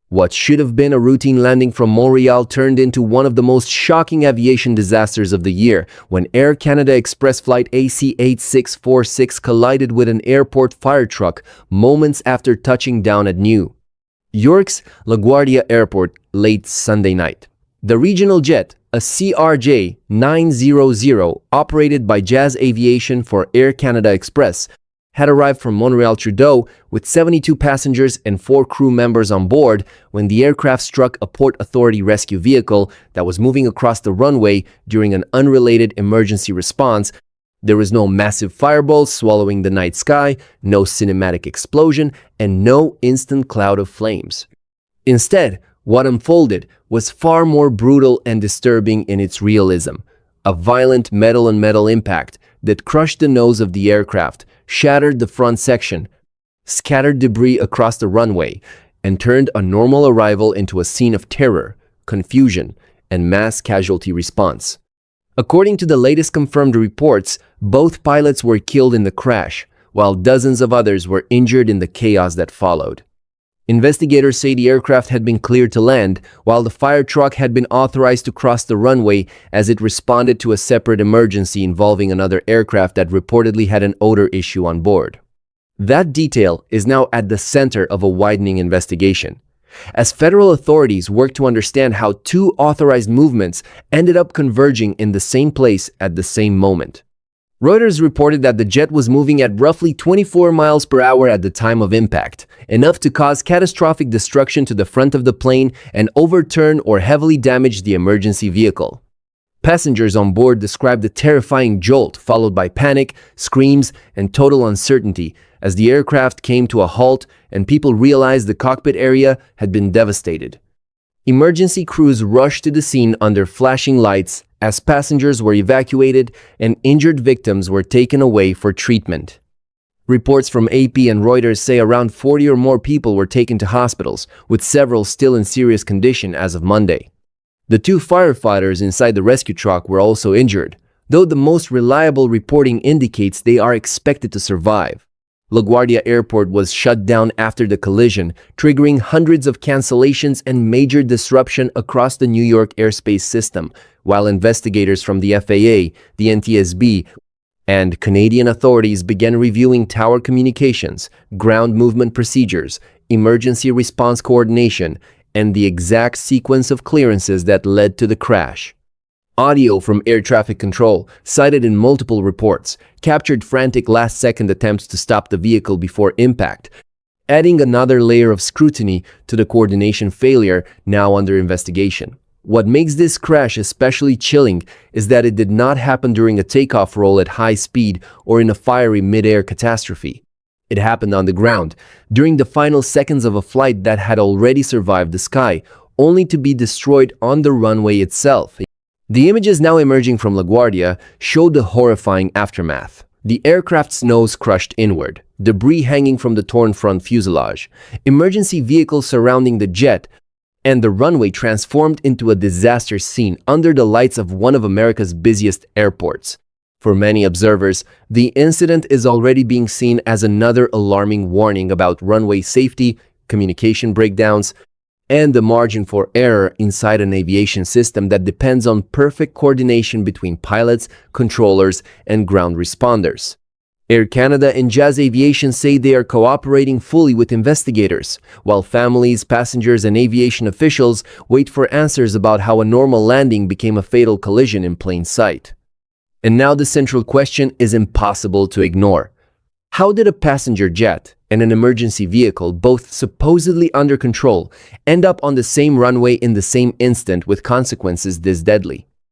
What should have been a routine landing from Montreal turned into one of the most shocking aviation disasters of the year when Air Canada Express Flight AC8646 collided with an airport fire truck moments after touching down at New York's LaGuardia Airport late Sunday night. The regional jet, a CRJ 900 operated by Jazz Aviation for Air Canada Express, had arrived from Montreal Trudeau with 72 passengers and 4 crew members on board when the aircraft struck a Port Authority rescue vehicle that was moving across the runway during an unrelated emergency response. There was no massive fireball swallowing the night sky, no cinematic explosion, and no instant cloud of flames. Instead, what unfolded was far more brutal and disturbing in its realism. A violent metal-on-metal impact that crushed the nose of the aircraft, shattered the front section, scattered debris across the runway, and turned a normal arrival into a scene of terror, confusion, and mass casualty response. According to the latest confirmed reports, both pilots were killed in the crash, while dozens of others were injured in the chaos that followed. Investigators say the aircraft had been cleared to land, while the fire truck had been authorized to cross the runway as it responded to a separate emergency involving another aircraft that reportedly had an odor issue on board. That detail is now at the center of a widening investigation, as federal authorities work to understand how 2 authorized movements ended up converging in the same place at the same moment. Reuters reported that the jet was moving at roughly 24 miles per hour at the time of impact, enough to cause catastrophic destruction to the front of the plane and overturn or heavily damage the emergency vehicle. Passengers on board described the terrifying jolt followed by panic, screams, and total uncertainty as the aircraft came to a halt and people realized the cockpit area had been devastated. Emergency crews rushed to the scene under flashing lights as passengers were evacuated and injured victims were taken away for treatment. Reports from AP and Reuters say around 40 or more people were taken to hospitals, with several still in serious condition as of Monday. The 2 firefighters inside the rescue truck were also injured, though the most reliable reporting indicates they are expected to survive. LaGuardia Airport was shut down after the collision, triggering hundreds of cancellations and major disruption across the New York airspace system, while investigators from the FAA, the NTSB, and Canadian authorities began reviewing tower communications, ground movement procedures, emergency response coordination, and the exact sequence of clearances that led to the crash. Audio from air traffic control, cited in multiple reports, captured frantic last-second attempts to stop the vehicle before impact, adding another layer of scrutiny to the coordination failure now under investigation. What makes this crash especially chilling is that it did not happen during a takeoff roll at high speed or in a fiery mid-air catastrophe. It happened on the ground, during the final seconds of a flight that had already survived the sky, only to be destroyed on the runway itself. The images now emerging from LaGuardia show the horrifying aftermath. The aircraft's nose crushed inward, debris hanging from the torn front fuselage, emergency vehicles surrounding the jet, and the runway transformed into a disaster scene under the lights of one of America's busiest airports. For many observers, the incident is already being seen as another alarming warning about runway safety, communication breakdowns, and the margin for error inside an aviation system that depends on perfect coordination between pilots, controllers, and ground responders. Air Canada and Jazz Aviation say they are cooperating fully with investigators, while families, passengers, and aviation officials wait for answers about how a normal landing became a fatal collision in plain sight. And now the central question is impossible to ignore. How did a passenger jet and an emergency vehicle, both supposedly under control, end up on the same runway in the same instant with consequences this deadly?